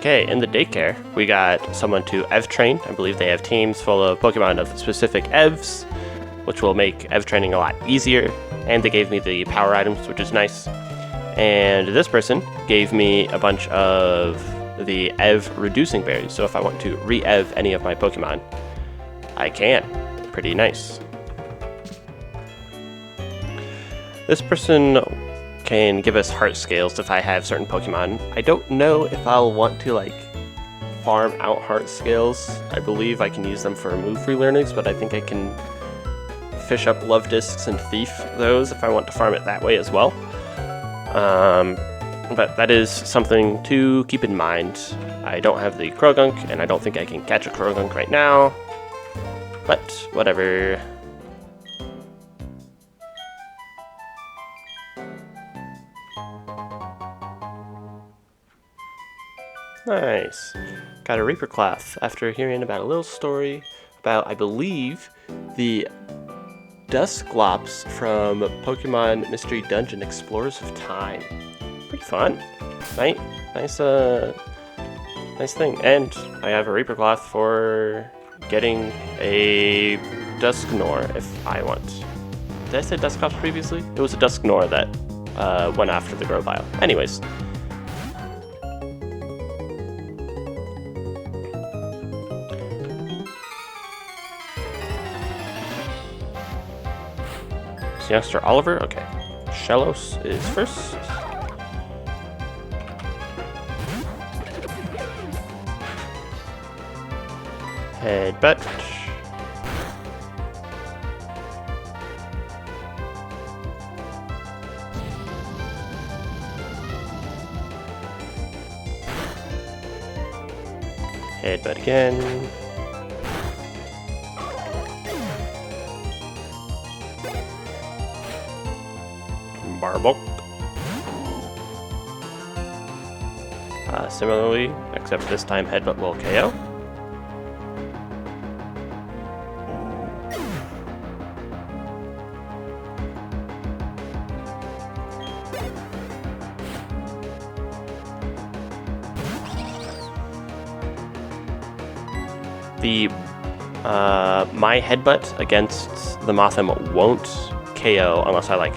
Okay, in the daycare, we got someone to EV train. I believe they have teams full of Pokemon of specific EVs, which will make EV training a lot easier. And they gave me the power items, which is nice. And this person gave me a bunch of the EV reducing berries. So if I want to re-EV any of my Pokemon, I can. Pretty nice. This person can give us heart scales if I have certain Pokemon. I don't know if I'll want to like farm out heart scales. I believe I can use them for move relearnings, but I think I can fish up love discs and thief those if I want to farm it that way as well. But that is something to keep in mind. I don't have the Krogunk, and I don't think I can catch a Krogunk right now. But whatever. Nice. Got a Reaper Cloth after hearing about a little story about, I believe, the Dusclops from Pokemon Mystery Dungeon Explorers of Time. Pretty fun. Nice thing. And I have a Reaper Cloth for getting a Dusknoir if I want. Did I say Dusclops previously? It was a Dusknoir that went after the Grovyle. Anyways. Youngster Oliver? Okay. Shellos is first. Headbutt. Headbutt again. Barbolt. Similarly, except this time Headbutt will KO. My Headbutt against the Mothim won't KO unless I like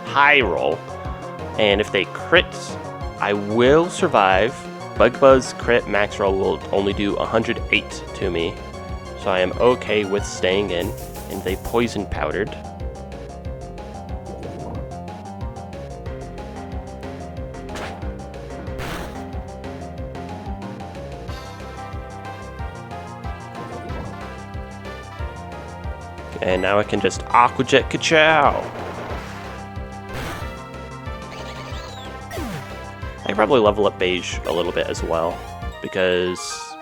high roll, and if they crit, I will survive. Bug Buzz crit max roll will only do 108 to me, so I am okay with staying in. And they poison powdered. And now I can just Aqua Jet Ka-chow. I probably level up Beige a little bit as well, because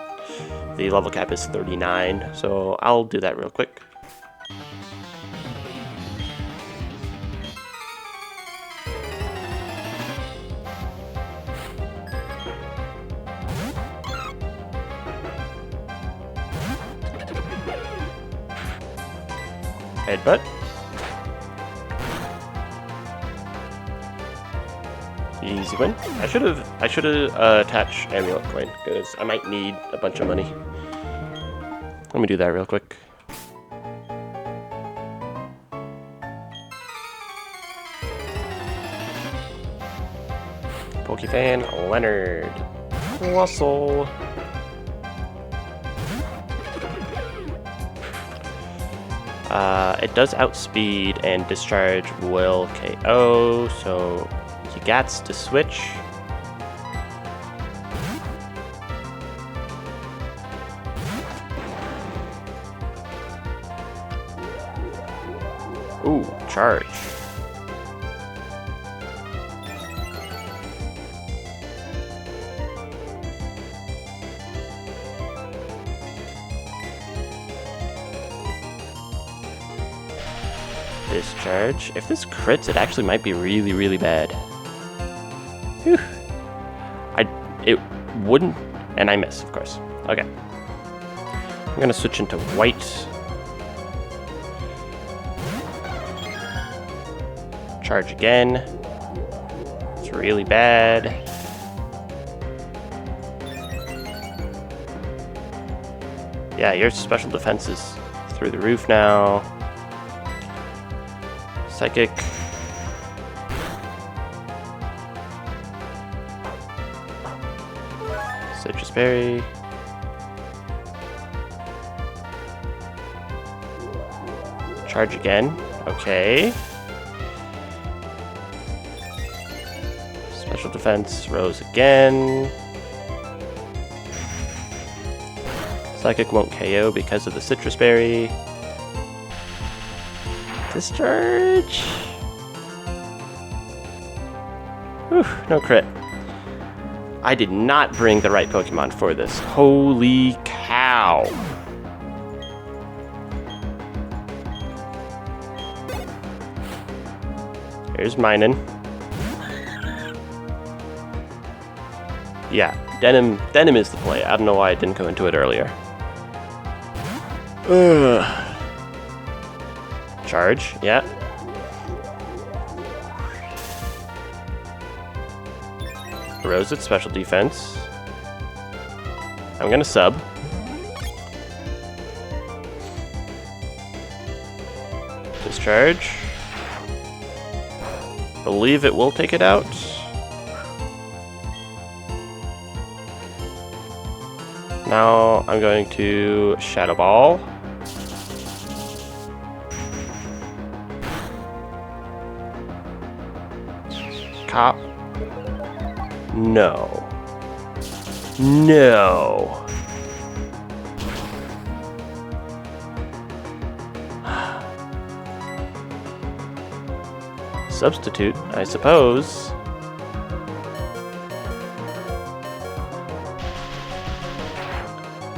the level cap is 39, so I'll do that real quick. Headbutt. Easy win. I should have attached Amulet Coin, because I might need a bunch of money. Let me do that real quick. Pokefan Leonard. Russell. It does outspeed and discharge will KO, so you gats to switch. Ooh, charge. Discharge. If this crits, it actually might be really, really bad. Whew. It wouldn't, and I miss, of course. Okay. I'm gonna switch into white. Charge again. It's really bad. Yeah, your special defense is through the roof now. Psychic. Citrus berry. Charge again. Okay. Special defense rose again. Psychic won't KO because of the citrus berry. Discharge. Whew, no crit. I did not bring the right Pokemon for this. Holy cow. Here's Minun. Yeah, Denim is the play. I don't know why I didn't go into it earlier. Ugh. Charge, yeah. Rose its special defense. I'm gonna sub. Discharge. Believe it will take it out. Now I'm going to Shadow Ball. Cop. No. No. Substitute, I suppose.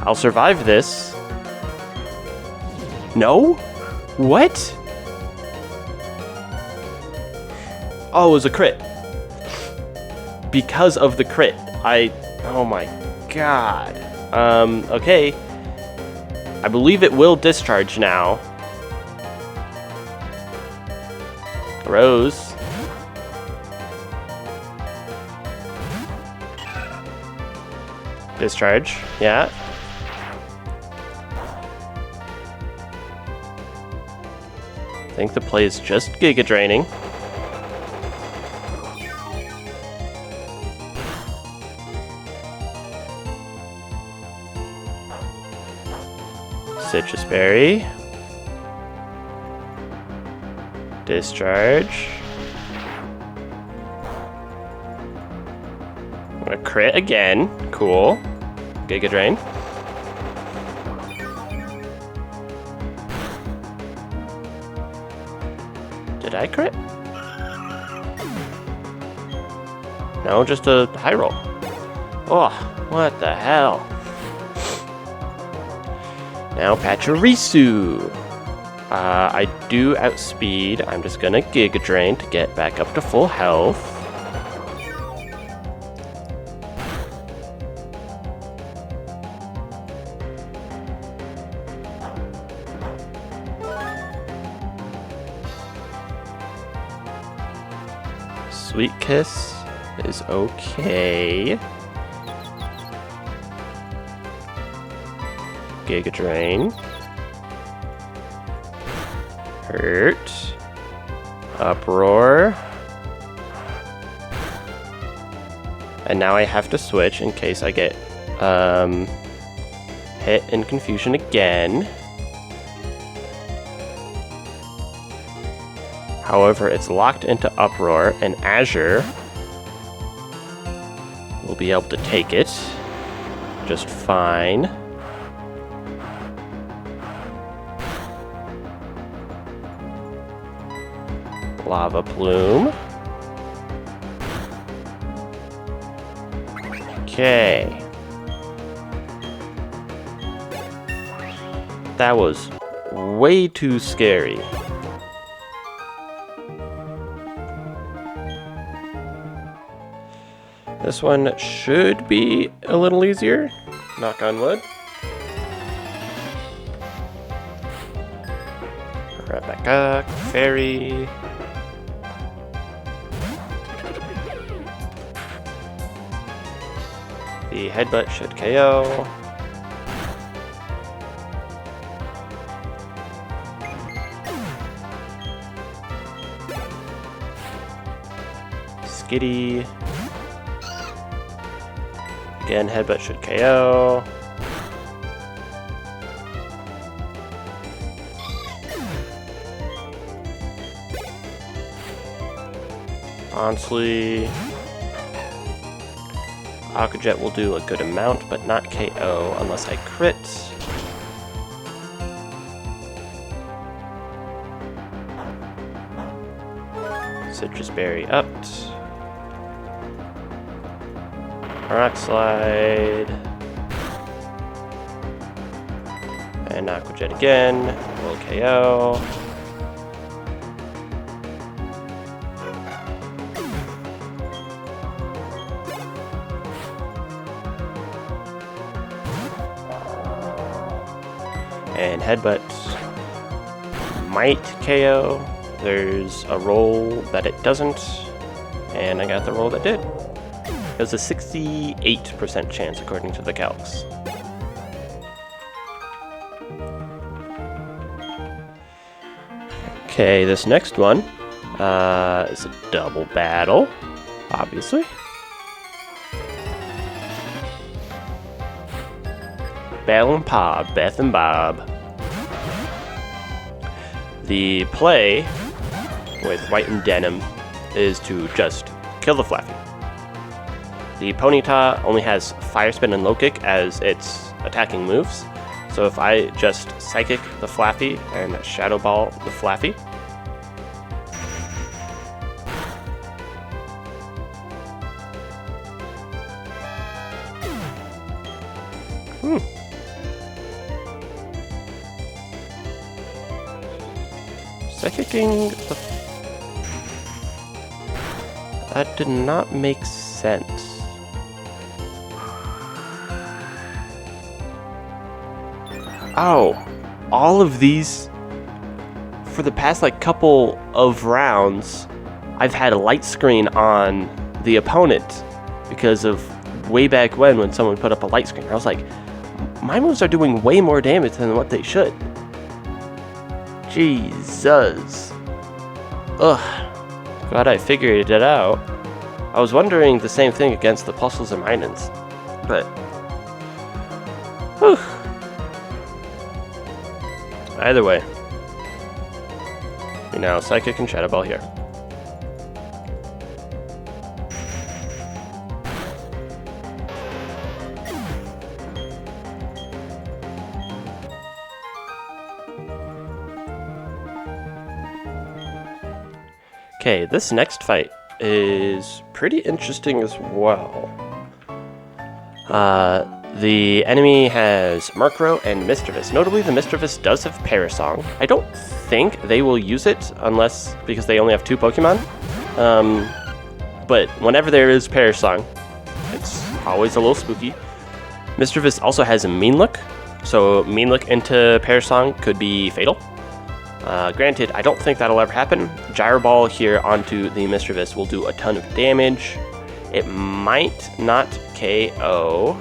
I'll survive this. No? What? Oh, it was a crit. Because of the crit. Oh my god. Okay. I believe it will discharge now. Rose. Discharge, yeah. I think the play is just Giga Draining. Citrus Berry. Discharge. I'm gonna crit again. Cool. Giga Drain. Did I crit? No, just a high roll. Oh, what the hell? Now Pachirisu. I do outspeed. I'm just gonna Giga Drain to get back up to full health. Sweet Kiss is okay. Giga Drain. Hurt. Uproar. And now I have to switch in case I get hit in confusion again. However, it's locked into Uproar, and Azure will be able to take it just fine. Lava Plume. Okay. That was way too scary. This one should be a little easier. Knock on wood. Rebecca, Fairy. The headbutt should KO. Giddy. Again, headbutt should KO. Honestly, Aqua Jet will do a good amount, but not KO unless I crit. Citrus Berry up. Rock Slide. And Aqua Jet again. Will KO. And Headbutt might KO. There's a roll that it doesn't, and I got the roll that did. It was a 68% chance according to the calcs. Okay, this next one is a double battle, obviously. Belle and Pa, Beth and Bob. The play with White and Denim is to just kill the Flaffy. The Ponyta only has Fire Spin and Low Kick as its attacking moves, so if I just Psychic the Flaffy and Shadow Ball the Flaffy, Psychicking the... That did not make sense. Oh, all of these, for the past like couple of rounds, I've had a light screen on the opponent because of way back when someone put up a light screen. I was like, my moves are doing way more damage than what they should. Jesus. Ugh. Glad I figured it out. I was wondering the same thing against the Puzzles and Minans, but... Whew. Either way. We now Psychic and Shadow Ball here. Okay, this next fight is pretty interesting as well. The enemy has Murkrow and Mischievous. Notably, the Mischievous does have Parasong. I don't think they will use it unless because they only have 2 Pokemon. But whenever there is Parasong, it's always a little spooky. Mischievous also has a Mean Look, so Mean Look into Parasong could be fatal. Granted, I don't think that'll ever happen. Gyro Ball here onto the Mischievous will do a ton of damage. It might not KO.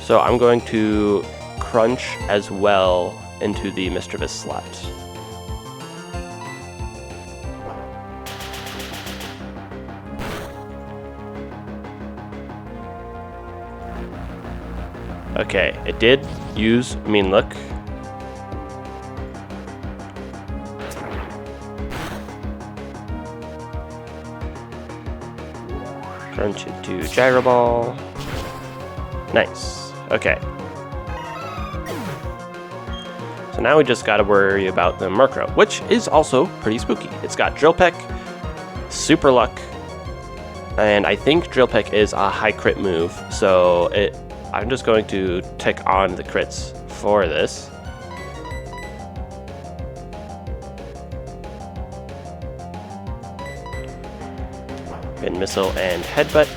So I'm going to Crunch as well into the Mischievous slot. Okay, it did use Mean Look. Crunch into Gyro Ball. Nice. Okay. So now we just gotta worry about the Murkrow, which is also pretty spooky. It's got Drill Peck, Super Luck, and I think Drill Peck is a high crit move, so I'm just going to tick on the crits for this. Spin Missile and Headbutt.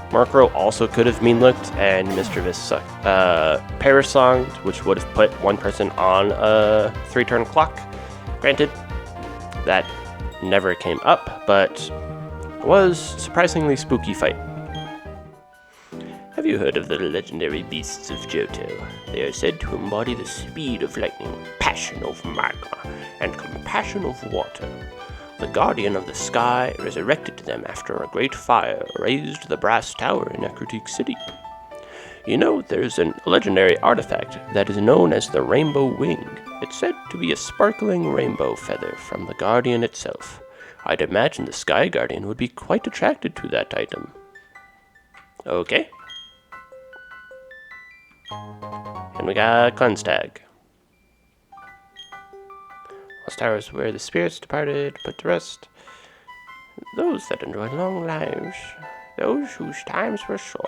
Murkrow also could have Mean Looked and Mischievous Parasonged, which would have put one person on a 3-turn clock. Granted, that never came up, but it was a surprisingly spooky fight. Have you heard of the legendary beasts of Johto? They are said to embody the speed of lightning, passion of magma, and compassion of water. The guardian of the sky resurrected them after a great fire razed the brass tower in Ecruteak City. You know, there's a legendary artifact that is known as the Rainbow Wing. It's said to be a sparkling rainbow feather from the guardian itself. I'd imagine the Sky Guardian would be quite attracted to that item. Okay. And we got Cleanse Tag. Lost towers where the spirits departed, put to rest. Those that enjoyed long lives, those whose times were short,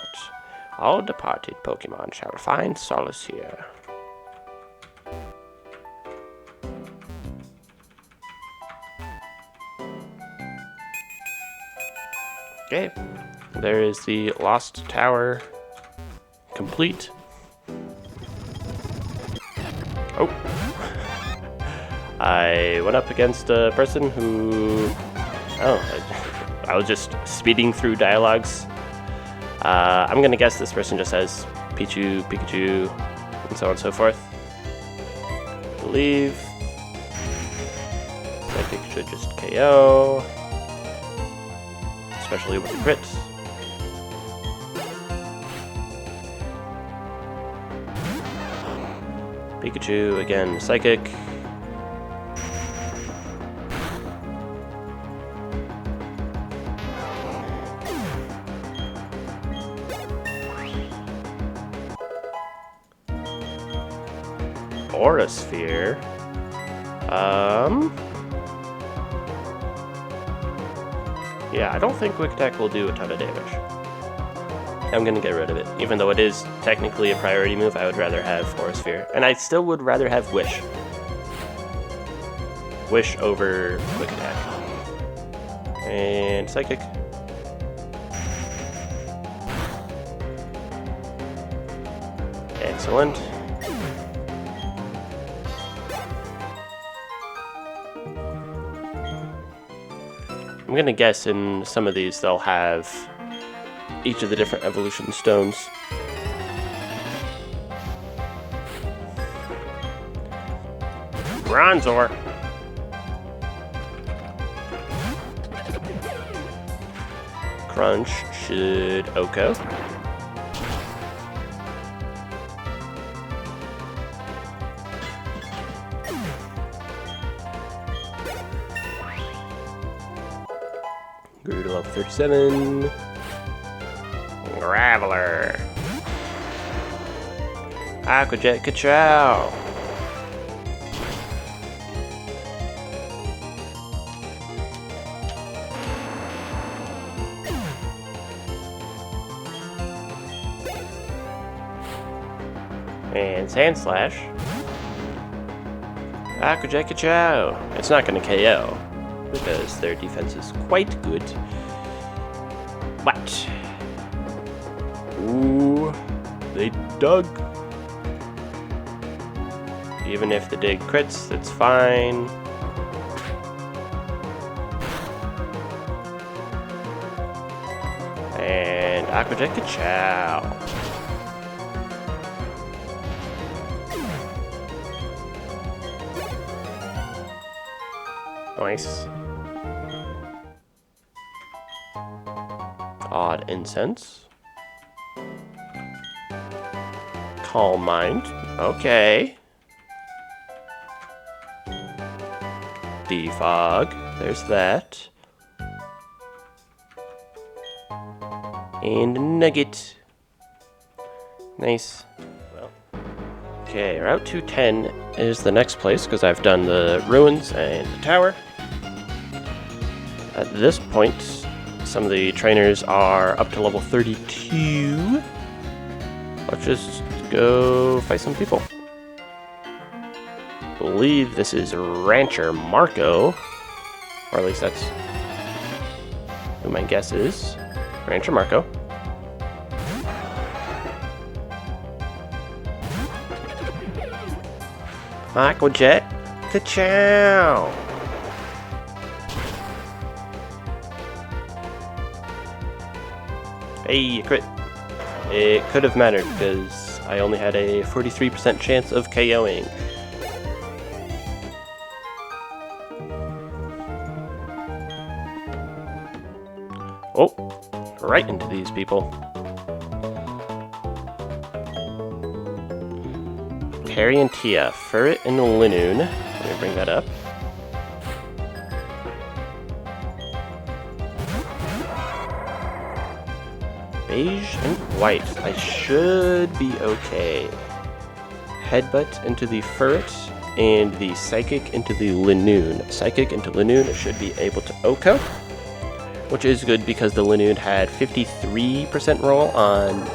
all departed Pokemon shall find solace here. Okay, there is the Lost Tower complete. Oh. I went up against a person who... Oh, I was just speeding through dialogues. I'm gonna guess this person just says Pichu, Pikachu, and so on and so forth. I believe. I think it should just KO. Especially with the crits. Pikachu, again, Psychic. Aura Sphere. Yeah, I don't think Quick Attack will do a ton of damage. I'm gonna get rid of it. Even though it is technically a priority move, I would rather have Aura Sphere. And I still would rather have Wish. Wish over Quick Attack. And Psychic. Excellent. I'm gonna guess in some of these they'll have each of the different evolution stones. Bronzor. Crunch should Oko. Grew to level 37. Graveler. Aquajet Kachow. And Sand Slash. Aquajet Kachow. It's not going to KO because their defense is quite good. But ooh, they dug. Even if the dig crits, that's fine. And Aquajet Kachow. Nice. Odd Incense. Calm Mind. Okay. Defog. There's that. And Nugget. Nice. Well. Okay, Route 210 is the next place because I've done the ruins and the tower. At this point, some of the trainers are up to level 32. Let's just go fight some people. I believe this is Rancher Marco, or at least that's who my guess is. Rancher Marco. Aquajet Kachow. Hey, crit. it could have mattered because I only had a 43% chance of KOing. Oh, right into these people. Perry and Tia, Furret and Linoon. Let me bring that up. Beige and white. I should be okay. Headbutt into the Furret and the Psychic into the Linoon. Psychic into Linoon should be able to OHKO, which is good because the Linoon had 53% roll on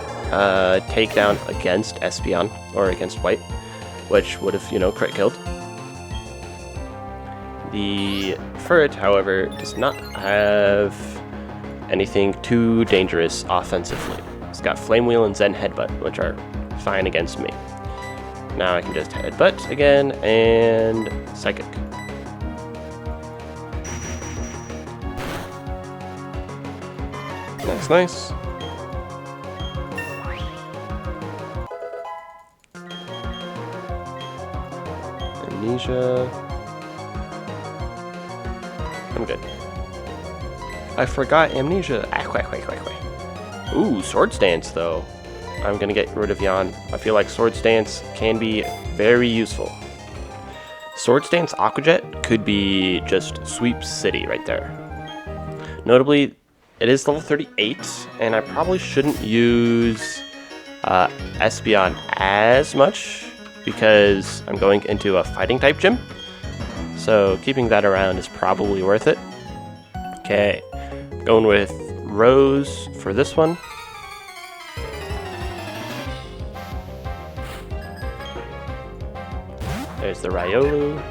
takedown against Espeon, or against white, which would have, you know, crit killed. The Furret, however, does not have anything too dangerous offensively. It's got Flame Wheel and Zen Headbutt, which are fine against me. Now I can just Headbutt again and Psychic. Nice, nice. Amnesia. I'm good. I forgot Amnesia. Ooh, Swords Dance though. I'm gonna get rid of Yan. I feel like Swords Dance can be very useful. Swords Dance Aquajet could be just Sweep City right there. Notably, it is level 38, and I probably shouldn't use Espeon as much because I'm going into a fighting type gym. So keeping that around is probably worth it. Okay, going with Rose for this one. There's the Riolu.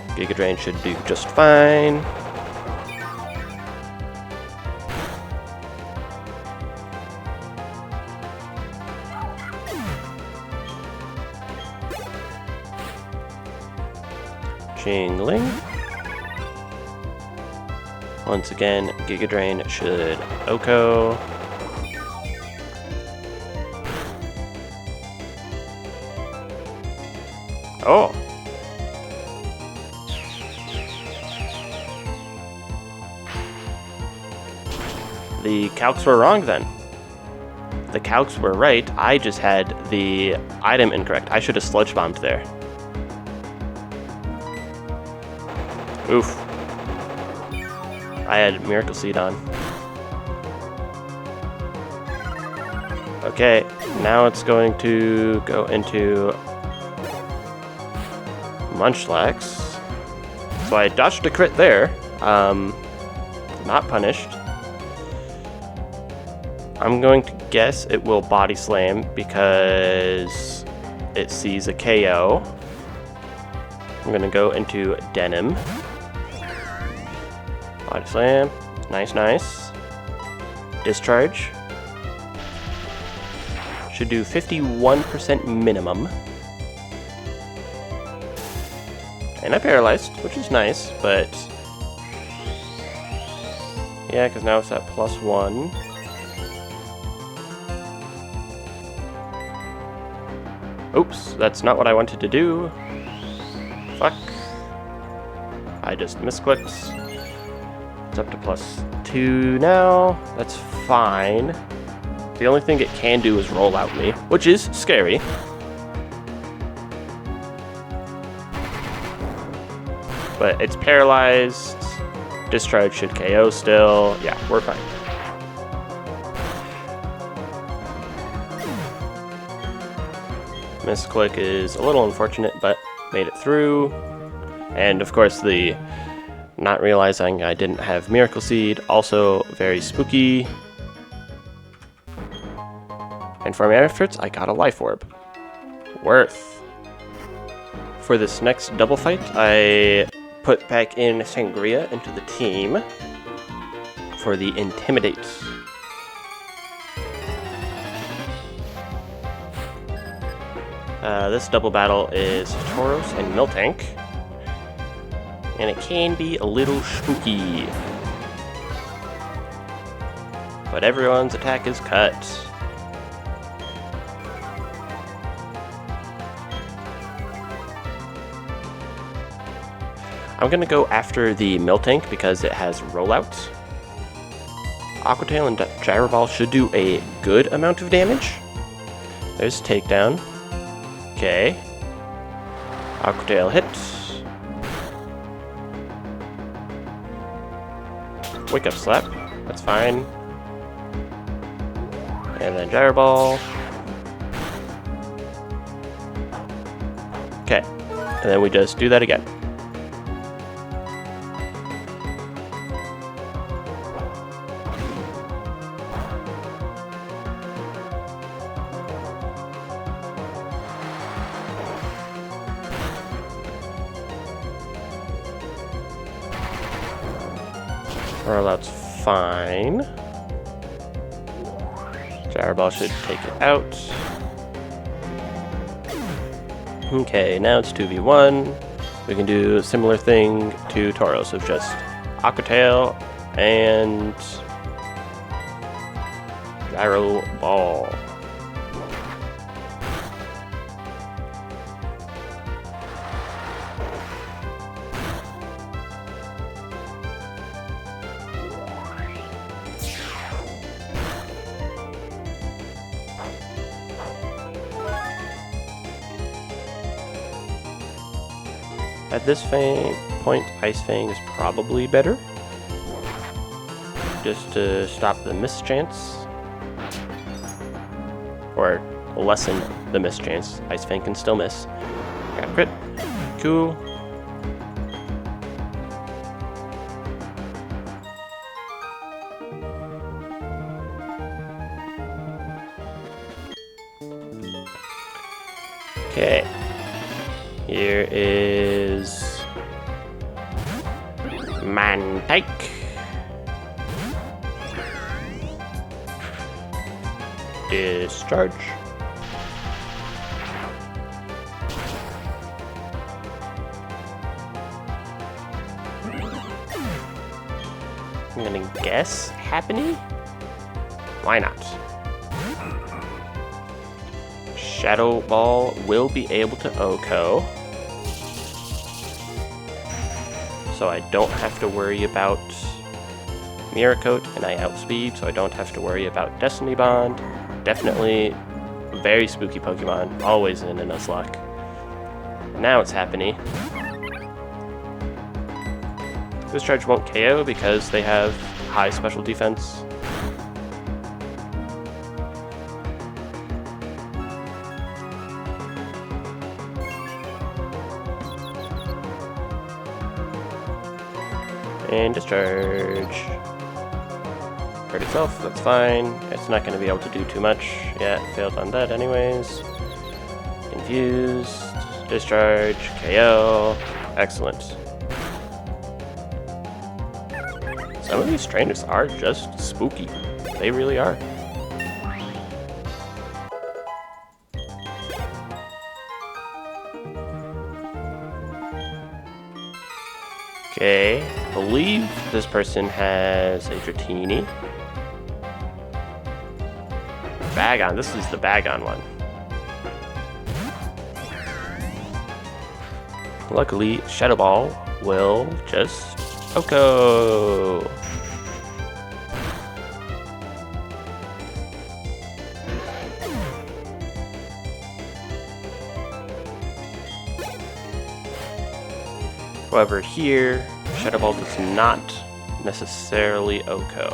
Giga Drain should do just fine. Jingling. Once again, Giga Drain should OHKO. Oh! The calcs were wrong then. The calcs were right, I just had the item incorrect. I should have Sludge Bombed there. Oof. I had Miracle Seed on. Okay, now it's going to go into Munchlax. So I dodged a crit there. Not punished. I'm going to guess it will Body Slam because it sees a KO. I'm going to go into Denim. Body Slam. Nice, nice. Discharge. Should do 51% minimum. And I paralyzed, which is nice, but... yeah, because now it's at +1. Oops, that's not what I wanted to do. Fuck. I just misclicked. It's up to +2 now. That's fine. The only thing it can do is roll out me, which is scary. But it's paralyzed. Discharge should KO still. Yeah, we're fine. Misclick is a little unfortunate, but made it through. And of course the not realizing I didn't have Miracle Seed, also very spooky. And for my efforts, I got a Life Orb. Worth. For this next double fight, I put back in Sangria into the team for the Intimidate. This double battle is Tauros and Miltank, and it can be a little spooky. but everyone's attack is cut. I'm gonna go after the Miltank because it has rollout. Aqua Tail and Gyro Ball should do a good amount of damage. There's takedown. Okay. Aqua Tail hits. Wake Up Slap. That's fine. And then Gyro Ball. Okay. And then we just do that again. Rollout's fine. Gyro Ball should take it out. Okay, now it's 2v1. We can do a similar thing to Tauros of just Aqua Tail and Gyro Ball. At this point, Ice Fang is probably better. Just to stop the miss chance. Or lessen the miss chance. Ice Fang can still miss. Got crit. Cool. Okay. Here is Mantike. Discharge. I'm gonna guess Happiny? Why not? Shadow Ball will be able to OHKO. So I don't have to worry about Mirror Coat, and I outspeed, so I don't have to worry about Destiny Bond. Definitely a very spooky Pokemon, always in a Nuzlocke. Now it's Happiny. Discharge won't KO because they have high special defense. And discharge. Hurt itself, that's fine. It's not going to be able to do too much. Yeah, it failed on that anyways. Confused. Discharge. KO. Excellent. Some of these trainers are just spooky. They really are. Okay, I believe this person has a Dratini. Bagon, this is the Bagon one. Luckily, Shadow Ball will just OHKO. However, here, Shadow Ball does not necessarily OHKO.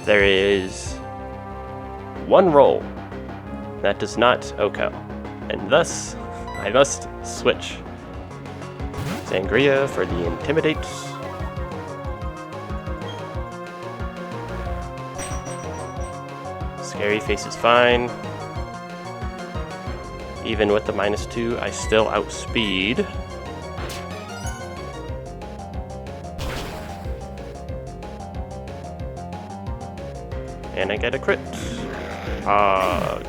There is one roll that does not OHKO, and thus I must switch. Sangria for the Intimidate. Scary Face is fine. Even with the -2, I still outspeed. And I get a crit. Hog.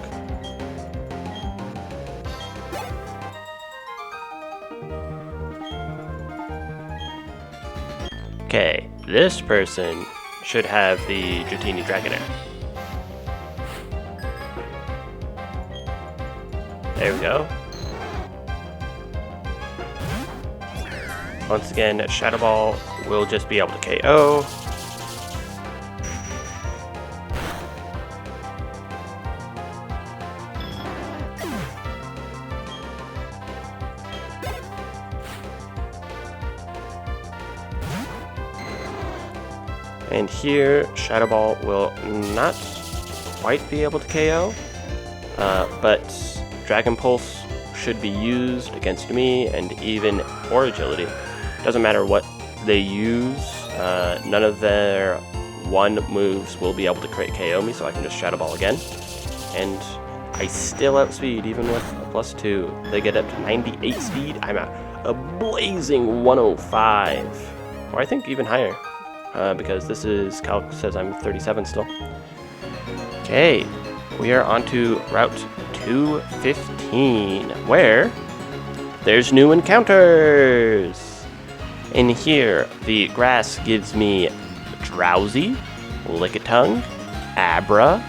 Okay, this person should have the Dratini Dragonair. There we go. Once again, Shadow Ball will just be able to KO. And here, Shadow Ball will not quite be able to KO, but Dragon Pulse should be used against me, and even or Agility. Doesn't matter what they use, none of their one moves will be able to create KO me, so I can just Shadow Ball again. And I still outspeed, even with a +2. They get up to 98 speed. I'm at a blazing 105, or I think even higher. Because this is Calc says I'm 37 still. Okay, we are on to Route 215, where there's new encounters. In here, the grass gives me Drowsy, Lickitung, Abra,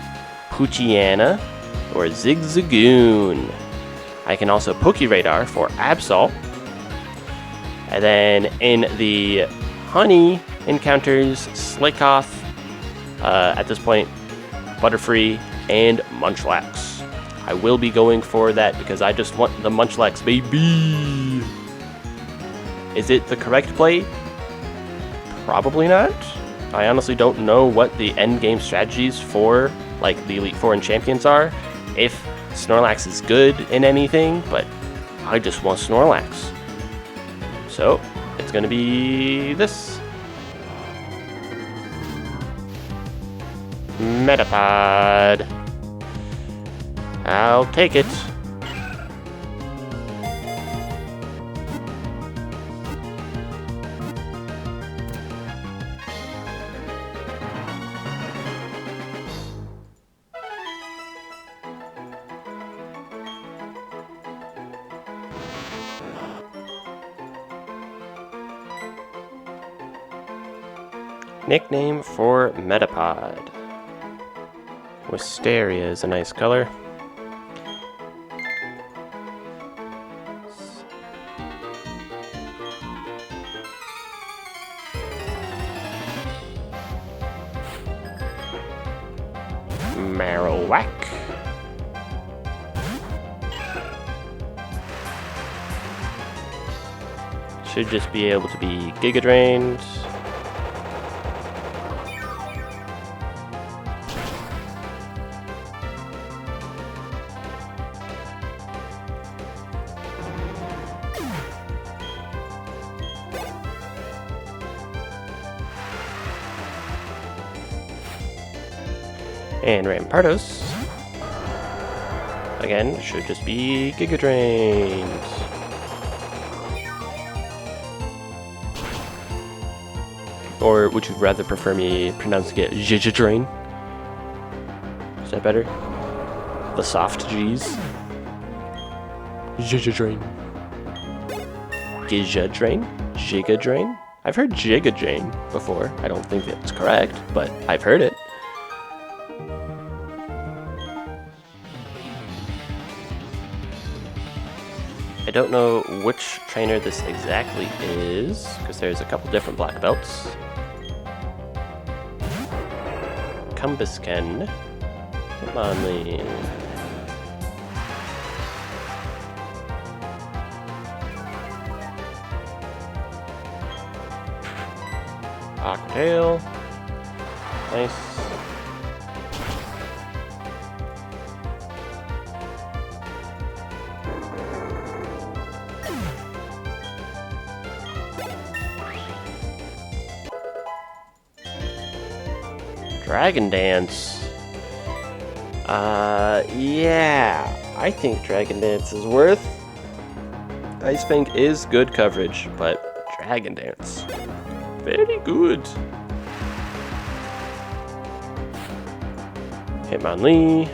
Poochyena, or Zigzagoon. I can also Pokeradar for Absol. And then in the honey encounters, Slickoth, at this point, Butterfree, and Munchlax. I will be going for that because I just want the Munchlax, baby! Is it the correct play? Probably not. I honestly don't know what the end game strategies for like the Elite Four and Champions are, if Snorlax is good in anything, but I just want Snorlax. So, it's gonna be this. Metapod. I'll take it. Nickname for Metapod. Wisteria is a nice color. Marowak. Should just be able to be Giga Drained. And Rampardos, again, should just be Giga Drained. Or would you rather prefer me pronounce it Giga Drain? Is that better? The soft G's. Giga Drain. Giga Drain? Giga Drain? I've heard Giga Drain before. I don't think that's correct, but I've heard it. I don't know which trainer this exactly is, because there's a couple different black belts. Cumbusken. Come on, Lee. Aquatail. Nice. Dragon Dance. Yeah, I think Dragon Dance is worth. Ice Fang is good coverage, but Dragon Dance, very good. Hitmonlee.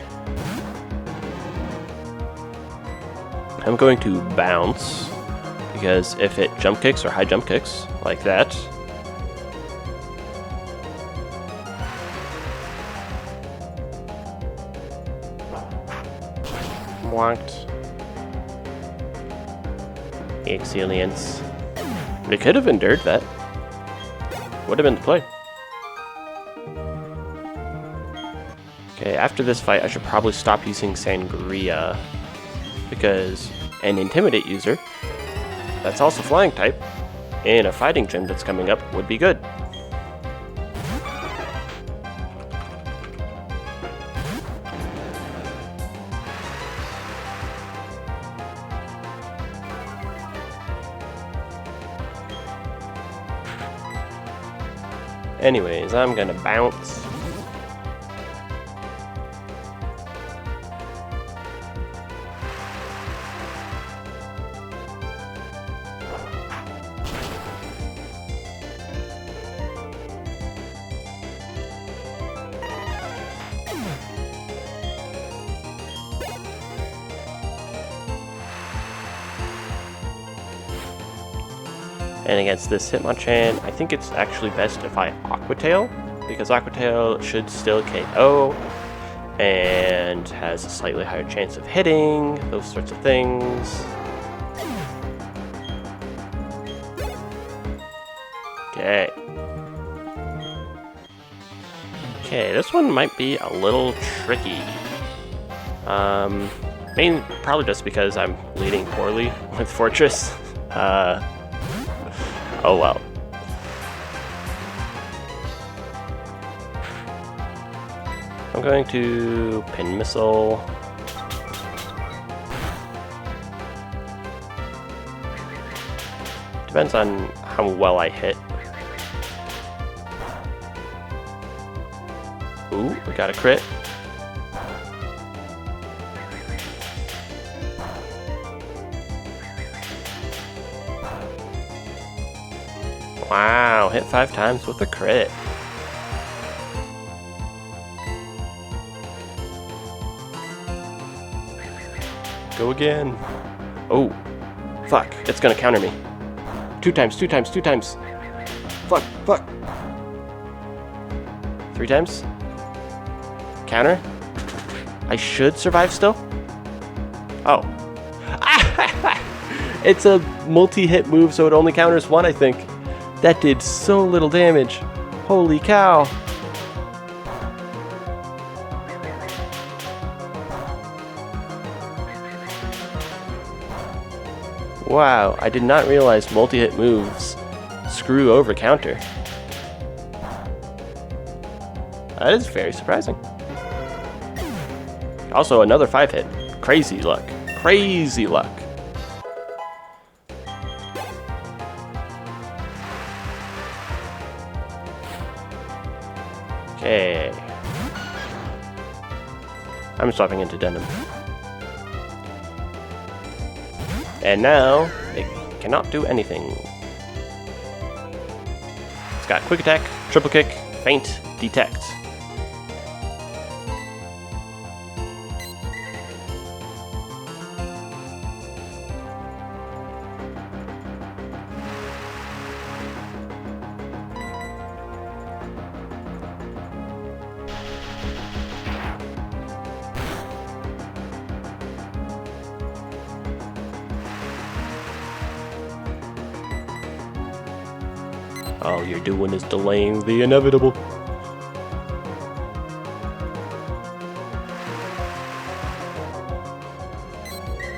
I'm going to bounce, because if it jump kicks or high jump kicks, like that, plonked. Excellence. We could have endured that. Would have been the play. Okay, after this fight, I should probably stop using Sangria, because an Intimidate user that's also flying type in a fighting gym that's coming up would be good. Anyways, I'm gonna bounce. And against this Hitmonchan, I think it's actually best if I Aqua Tail, because Aqua Tail should still KO and has a slightly higher chance of hitting, those sorts of things. Okay. Okay, this one might be a little tricky. Probably just because I'm leading poorly with Fortress. Oh well. I'm going to Pin Missile. Depends on how well I hit. Ooh, we got a crit. Wow, hit 5 times with a crit. Go again. Oh, fuck, it's gonna counter me. 2 times, 2 times, 2 times. Fuck, fuck. 3 times. Counter. I should survive still? Oh. It's a multi-hit move, so it only counters 1, I think. That did so little damage. Holy cow. Wow, I did not realize multi-hit moves screw over counter. That is very surprising. Also, another 5-hit. Crazy luck. Crazy luck. Okay. I'm swapping into Denim. And now, it cannot do anything. It's got Quick Attack, Triple Kick, Feint, Detect. All you're doing is delaying the inevitable.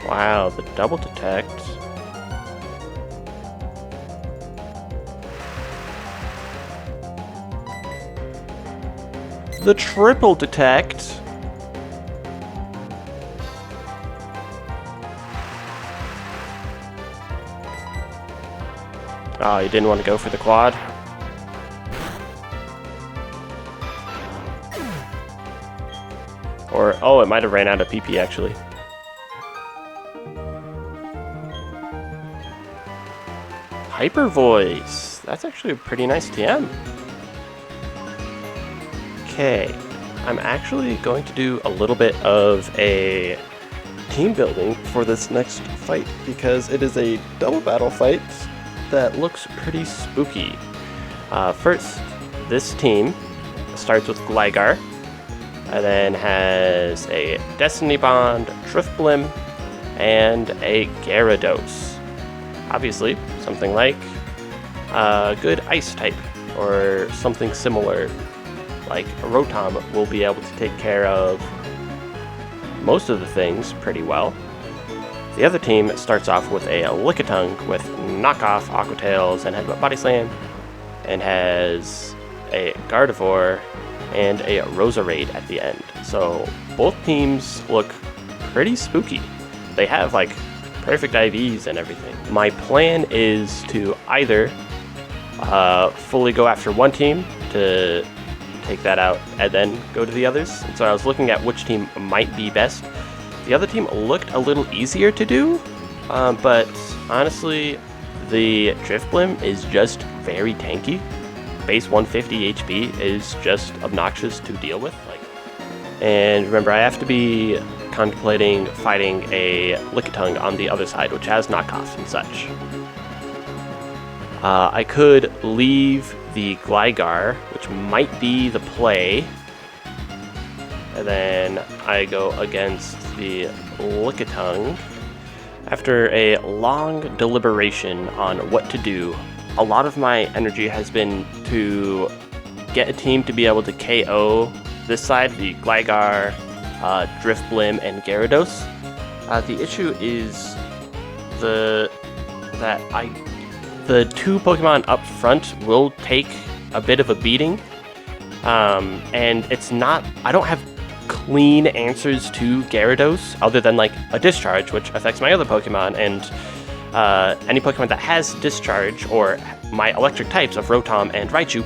Wow, the double detect. The triple detect. Oh, you didn't want to go for the quad? Or, oh, it might have ran out of PP actually. Hyper Voice. That's actually a pretty nice TM. Okay, I'm actually going to do a little bit of a team building for this next fight because it is a double battle fight that looks pretty spooky. First, this team starts with Gligar, and then has a Destiny Bond, Drifblim, and a Gyarados. Obviously, something like a good Ice type, or something similar, like Rotom will be able to take care of most of the things pretty well. The other team starts off with a Lickitung with knockoff Aqua Tails and Headbutt Body Slam, and has a Gardevoir and a Roserade at the end. So both teams look pretty spooky. They have like perfect IVs and everything. My plan is to either fully go after one team to take that out and then go to the others. And so I was looking at which team might be best. The other team looked a little easier to do, but honestly, the Drifblim is just very tanky. Base 150 HP is just obnoxious to deal with. And remember, I have to be contemplating fighting a Lickitung on the other side, which has knockoffs and such. I could leave the Gligar, which might be the play, and then I go against the Lickitung. After a long deliberation on what to do, a lot of my energy has been to get a team to be able to KO this side, the Gligar, Drifblim, and Gyarados. The issue is the two Pokemon up front will take a bit of a beating, and it's not. I don't have clean answers to Gyarados other than like a Discharge, which affects my other Pokemon, and any Pokemon that has Discharge or my electric types of Rotom and Raichu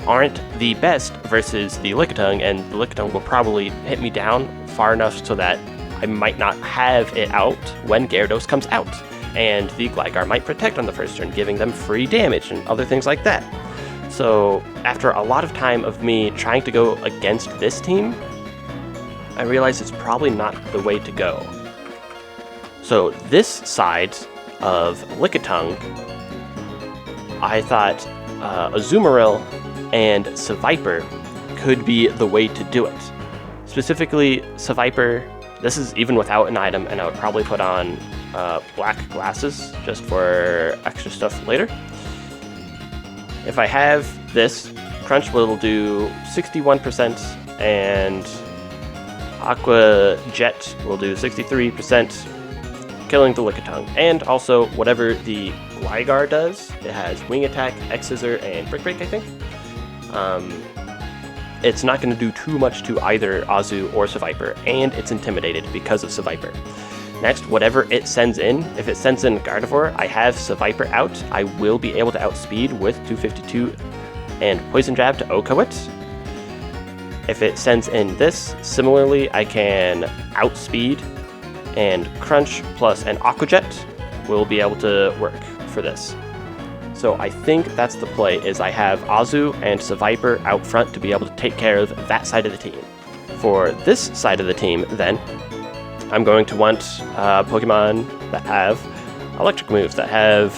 aren't the best versus the Lickitung, and the Lickitung will probably hit me down far enough so that I might not have it out when Gyarados comes out, and the Gligar might protect on the first turn, giving them free damage and other things like that. So after a lot of time of me trying to go against this team, I realized it's probably not the way to go. So this side of Lickitung, I thought Azumarill and Seviper could be the way to do it. Specifically, Seviper, this is even without an item, and I would probably put on black glasses just for extra stuff later. If I have this, Crunch will do 61%, and Aqua Jet will do 63%, killing the Lickitung. And also, whatever the Gligar does, it has Wing Attack, X-Scissor, and Brick Break, I think. It's not going to do too much to either Azu or Seviper, and it's intimidated because of Seviper. Next, whatever it sends in, if it sends in Gardevoir, I have Seviper out. I will be able to outspeed with 252 and Poison Jab to OHKO it. If it sends in this, similarly, I can outspeed, and Crunch plus an Aqua Jet will be able to work for this. So I think that's the play, is I have Azu and Seviper out front to be able to take care of that side of the team. For this side of the team, then, I'm going to want Pokemon that have electric moves, that have,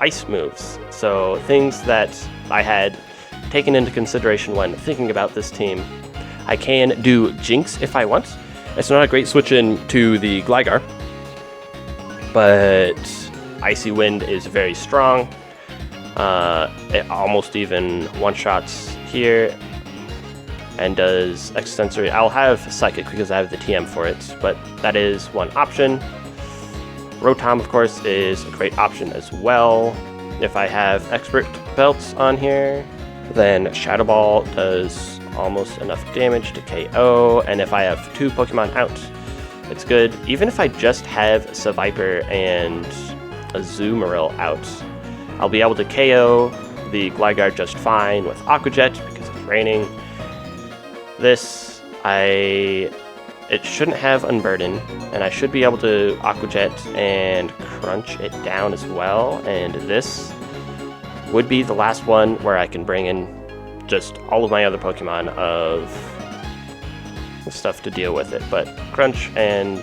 ice moves. So things that I had taken into consideration when thinking about this team. I can do Jinx if I want. It's not a great switch in to the Gligar, but Icy Wind is very strong. It almost even one-shots here and does Extrasensory. I'll have Psychic because I have the TM for it, but that is one option. Rotom, of course, is a great option as well. If I have Expert Belts on here, then Shadow Ball does almost enough damage to KO, and if I have two Pokemon out, it's good. Even if I just have Seviper and Azumarill out, I'll be able to KO the Gligar just fine with Aqua Jet because it's raining. This, it shouldn't have Unburden, and I should be able to Aqua Jet and Crunch it down as well, and this would be the last one where I can bring in just all of my other Pokemon of stuff to deal with it, but Crunch and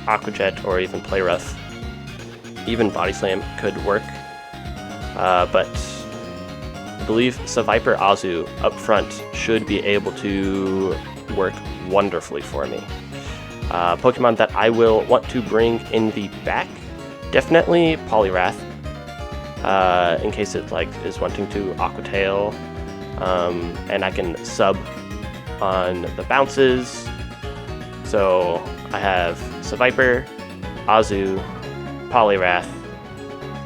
Aqua Jet or even Play Rough, even Body Slam could work, but I believe Seviper Azu up front should be able to work wonderfully for me. Pokemon that I will want to bring in the back, definitely Poliwrath, in case it is wanting to Aqua Tail, and I can sub on the bounces. So I have Seviper, Azu, Poliwrath.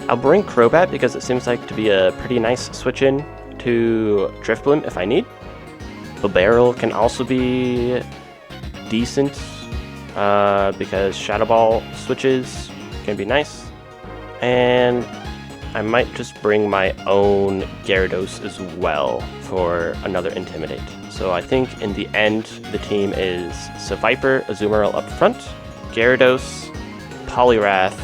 I'll bring Crobat because it seems like to be a pretty nice switch in to Drifblim if I need. Barrel can also be decent because Shadow Ball switches can be nice. And I might just bring my own Gyarados as well for another Intimidate. So I think in the end, the team is Seviper, Azumarill up front, Gyarados, Poliwrath,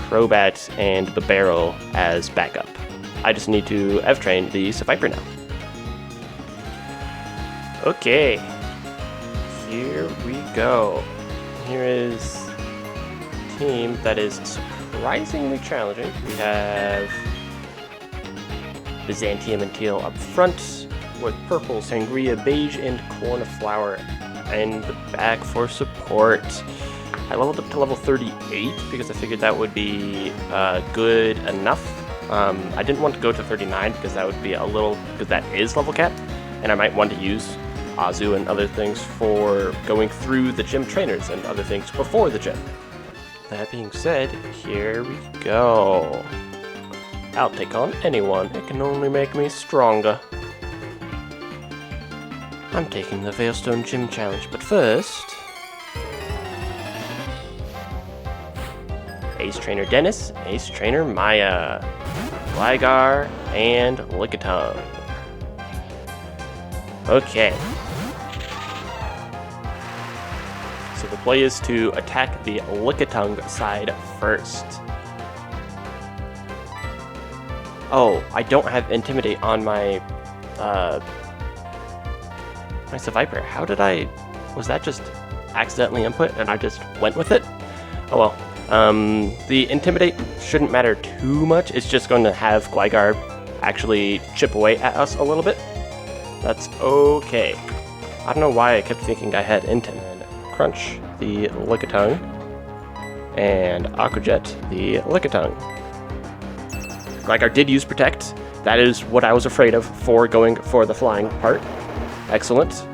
Crobat, and Barrel as backup. I just need to F-train the Seviper now. Okay, here we go. Here is a team that is surprisingly challenging. We have Byzantium and Teal up front, with Purple, Sangria, Beige, and Cornflower in the back for support. I leveled up to level 38 because I figured that would be good enough. I didn't want to go to 39 because that would be because that is level cap, and I might want to use Azu and other things for going through the gym trainers and other things before the gym. That being said, here we go. I'll take on anyone. It can only make me stronger. I'm taking the Veilstone Gym Challenge, but first... Ace Trainer Dennis, Ace Trainer Maya, Gligar, and Lickitung. Okay. So the play is to attack the Lickitung side first. Oh, I don't have Intimidate on my my Seviper. How did was that just accidentally input and I just went with it? Oh well. The Intimidate shouldn't matter too much. It's just going to have Gligar actually chip away at us a little bit. That's okay. I don't know why I kept thinking I had Intim. Crunch the Lickitung, and Aqua Jet the Lickitung. Gligar did use Protect. That is what I was afraid of for going for the flying part. Excellent.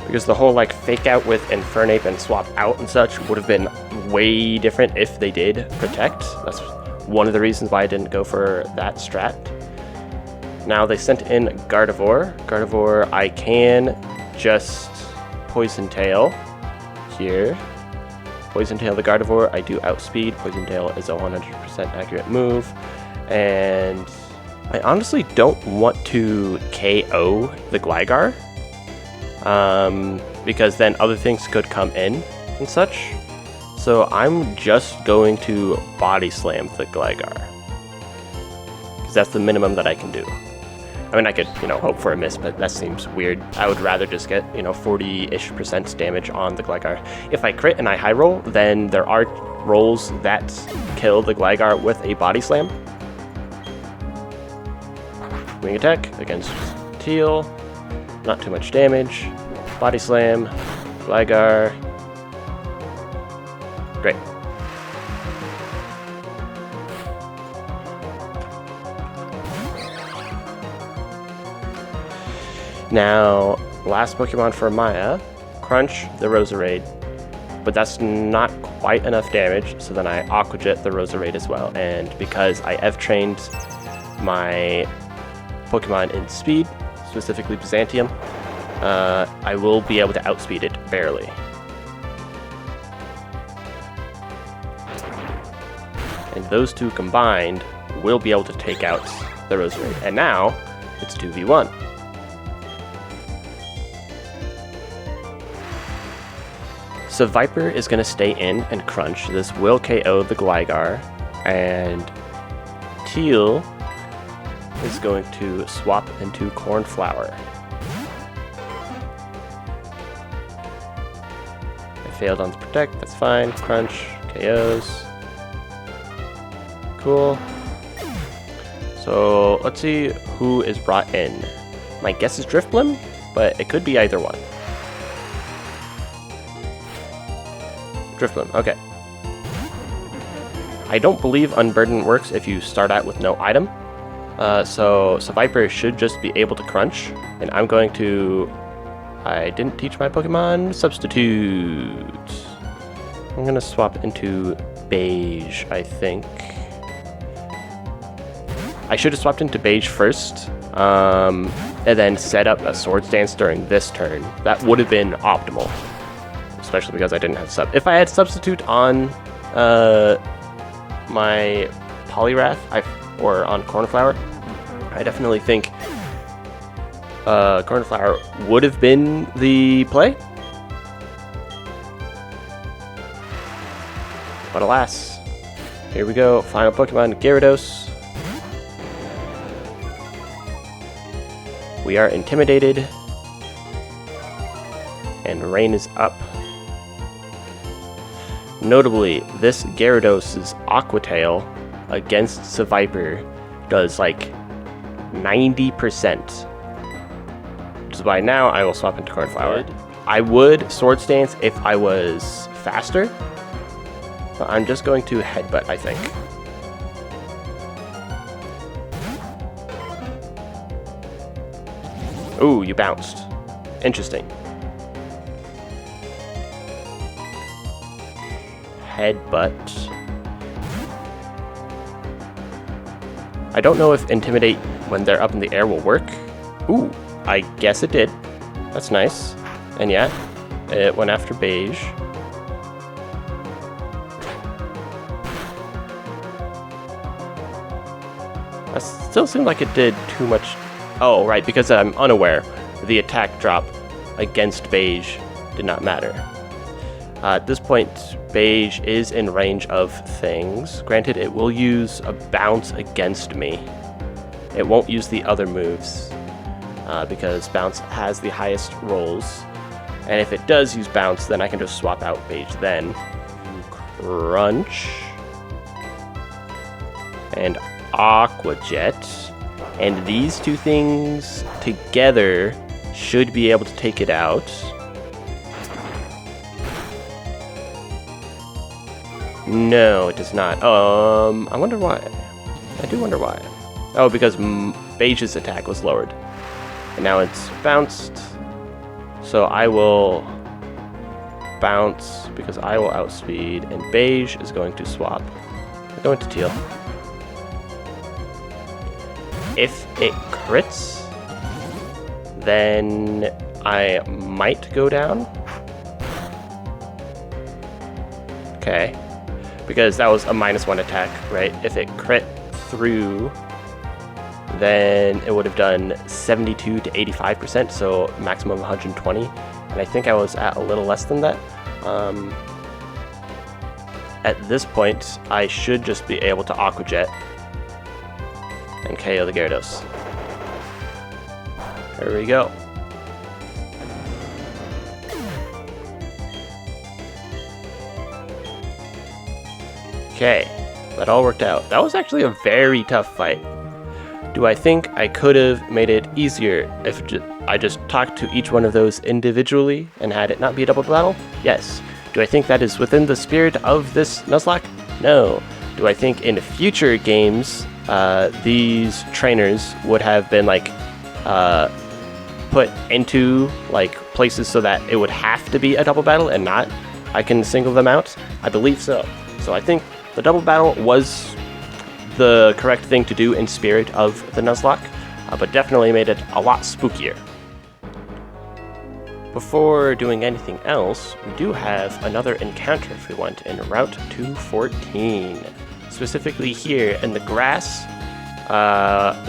Because the whole fake out with Infernape and swap out and such would have been way different if they did Protect. That's one of the reasons why I didn't go for that strat. Now they sent in Gardevoir. Gardevoir, I can just Poison Tail here. Poison Tail the Gardevoir, I do outspeed. Poison Tail is a 100% accurate move. And I honestly don't want to KO the Gligar. Because then other things could come in and such. So I'm just going to Body Slam the Gligar. Because that's the minimum that I can do. I mean, I could, hope for a miss, but that seems weird. I would rather just get, 40-ish% damage on the Gligar. If I crit and I high roll, then there are rolls that kill the Gligar with a Body Slam. Wing attack against Teal. Not too much damage. Body Slam. Gligar. Great. Now, last Pokemon for Maya. Crunch the Roserade. But that's not quite enough damage, so then I Aqua Jet the Roserade as well. And because I F-trained my Pokemon in speed, specifically Byzantium, I will be able to outspeed it barely. And those two combined will be able to take out the Roserade. And now, it's 2v1. So Viper is going to stay in and Crunch. This will KO the Gligar. And Teal is going to swap into Cornflower. failed on the protect, that's fine. Crunch, KOs. Cool. So let's see who is brought in. My guess is Drifblim, but it could be either one. Drifblim, okay. I don't believe Unburden works if you start out with no item. So Viper should just be able to crunch, and I'm going to... I didn't teach my Pokemon Substitute. I'm gonna swap into Beige, I think. I should have swapped into Beige first, and then set up a Swords Dance during this turn. That would have been optimal, especially because I didn't have sub. If I had Substitute on my Poliwrath or on Cornflower, I definitely think Cornflower would have been the play. But alas, here we go. Final Pokemon, Gyarados. We are intimidated. And rain is up. Notably, this Gyarados' Aqua Tail against Seviper does like 90%. Which is why now I will swap into Cornflower. I would Swords Dance if I was faster, but I'm just going to Headbutt, I think. Ooh, you bounced. Interesting. Headbutt. I don't know if Intimidate when they're up in the air will work. Ooh, I guess it did. That's nice. And yeah, it went after Beige. That still seemed like it did too much. Oh, right, because I'm unaware. The attack drop against Beige did not matter. At this point, Beige is in range of things. Granted, it will use a bounce against me. It won't use the other moves because bounce has the highest rolls. And if it does use bounce, then I can just swap out Beige then. Crunch. And Aqua Jet. And these two things together should be able to take it out. No, it does not. I wonder why. I do wonder why. Oh, because Beige's attack was lowered. And now it's bounced. So I will bounce because I will outspeed. And Beige is going to swap. We're going to Teal. If it crits, then I might go down. Okay. Because that was a -1 attack, right? If it crit through, then it would have done 72 to 85%, so maximum 120. And I think I was at a little less than that. At this point, I should just be able to Aqua Jet and KO the Gyarados. There we go. Okay, that all worked out. That was actually a very tough fight. Do I think I could have made it easier if I just talked to each one of those individually and had it not be a double battle? Yes. Do I think that is within the spirit of this Nuzlocke? No. Do I think in future games these trainers would have been like put into like places so that it would have to be a double battle and not I can single them out? I believe so. So I think the double battle was the correct thing to do in spirit of the Nuzlocke, but definitely made it a lot spookier. Before doing anything else, we do have another encounter if we want in Route 214. Specifically here in the grass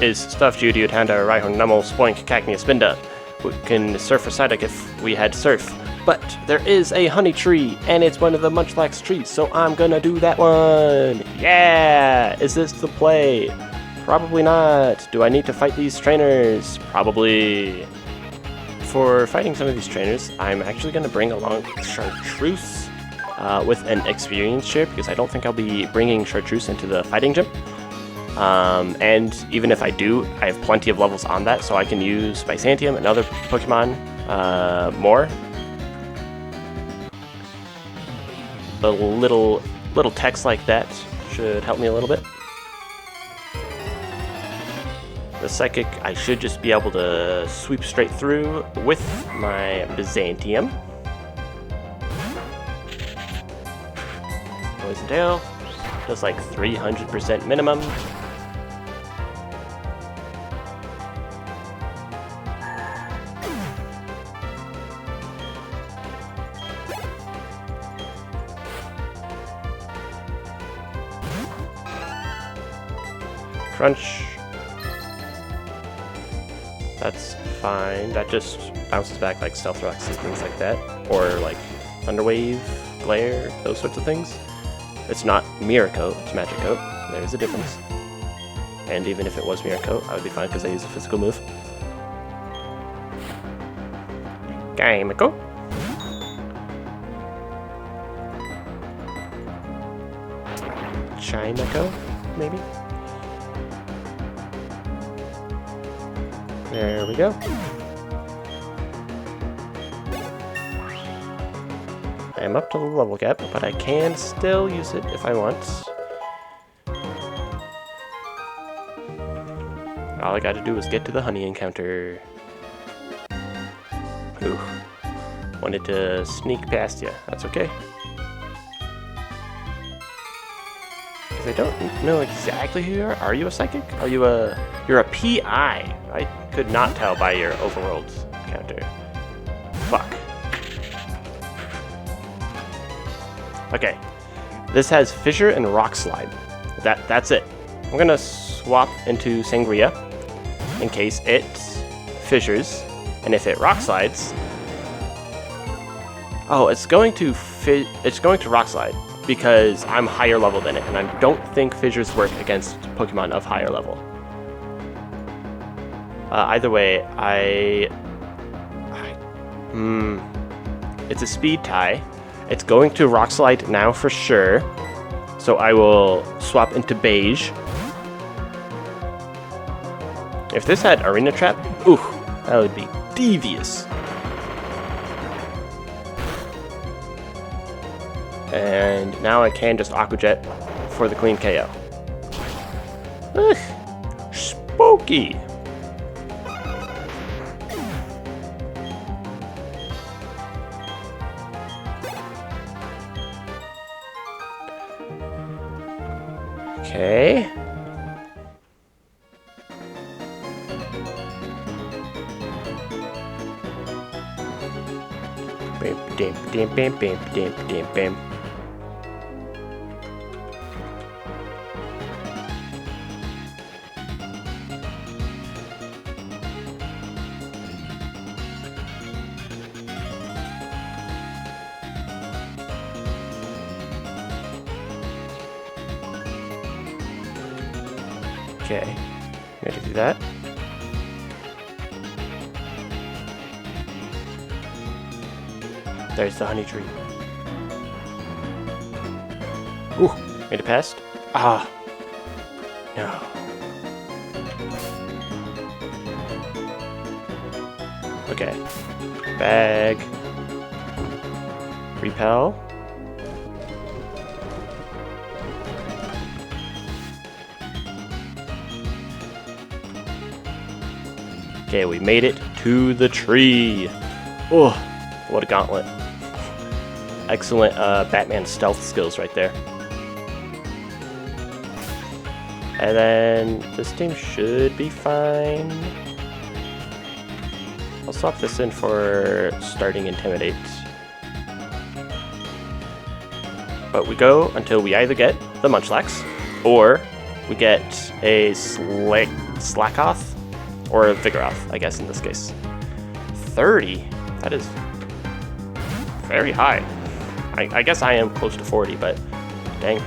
is Stuff Judy Utanda Raihong Nummel Spoink Cacnea Spinda. We can surf for Psyduck if we had surf. But there is a honey tree, and it's one of the Munchlax trees, so I'm gonna do that one! Yeah! Is this the play? Probably not. Do I need to fight these trainers? Probably. for fighting some of these trainers, I'm actually going to bring along Chartreuse with an experience share, because I don't think I'll be bringing Chartreuse into the fighting gym. And even if I do, I have plenty of levels on that, so I can use Byzantium and other Pokemon more. A little text like that should help me a little bit. The Psychic, I should just be able to sweep straight through with my Byzantium. Poison Tail does like 300% minimum. Crunch. That's fine. That just bounces back like Stealth Rocks and things like that. Or like Thunder Wave, Glare, those sorts of things. It's not Mirror Coat, it's Magic Coat. There's a difference. And even if it was Mirror Coat, I would be fine because I use a physical move. Chemical. Chimico, maybe? There we go. I am up to the level cap, but I can still use it if I want. All I gotta do is get to the honey encounter. Ooh. Wanted to sneak past you. That's okay. Because I don't know exactly who you are. Are you a psychic? Are you a... You're a PI. I could not tell by your overworld counter. Fuck. Okay. This has Fissure and Rock Slide. That's it. I'm gonna swap into Sangria in case it fissures, and if it Rock Slides... Oh, it's going to Rock Slide because I'm higher level than it, and I don't think fissures work against Pokemon of higher level. Either way, it's a speed tie. It's going to Rock Slide now for sure, so I will swap into Beige. If this had Arena Trap, ooh, that would be devious. And now I can just Aqua Jet for the clean KO. Ugh, spooky. Okay. Bam, bam, bam, bam, bam, bam, bam, bam. Okay, I'm going to do that. There's the honey tree. Ooh, made it past. Ah, no. Okay, bag, repel. Okay, we made it to the tree. Oh, what a gauntlet. Excellent Batman stealth skills right there. And then this team should be fine. I'll swap this in for starting Intimidate. But we go until we either get the Munchlax, or we get a Slackoth, or a Vigoroth, I guess in this case. 30? That is very high. I guess I am close to 40, but dang.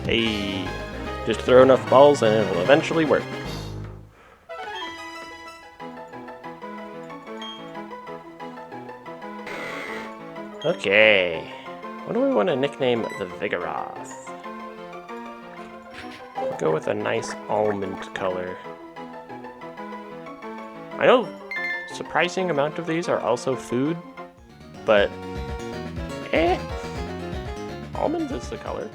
Hey, just throw enough balls and it will eventually work. Okay. What do we want to nickname the Vigoroth? We'll go with a nice almond color. I know surprising amount of these are also food, but almond is the color.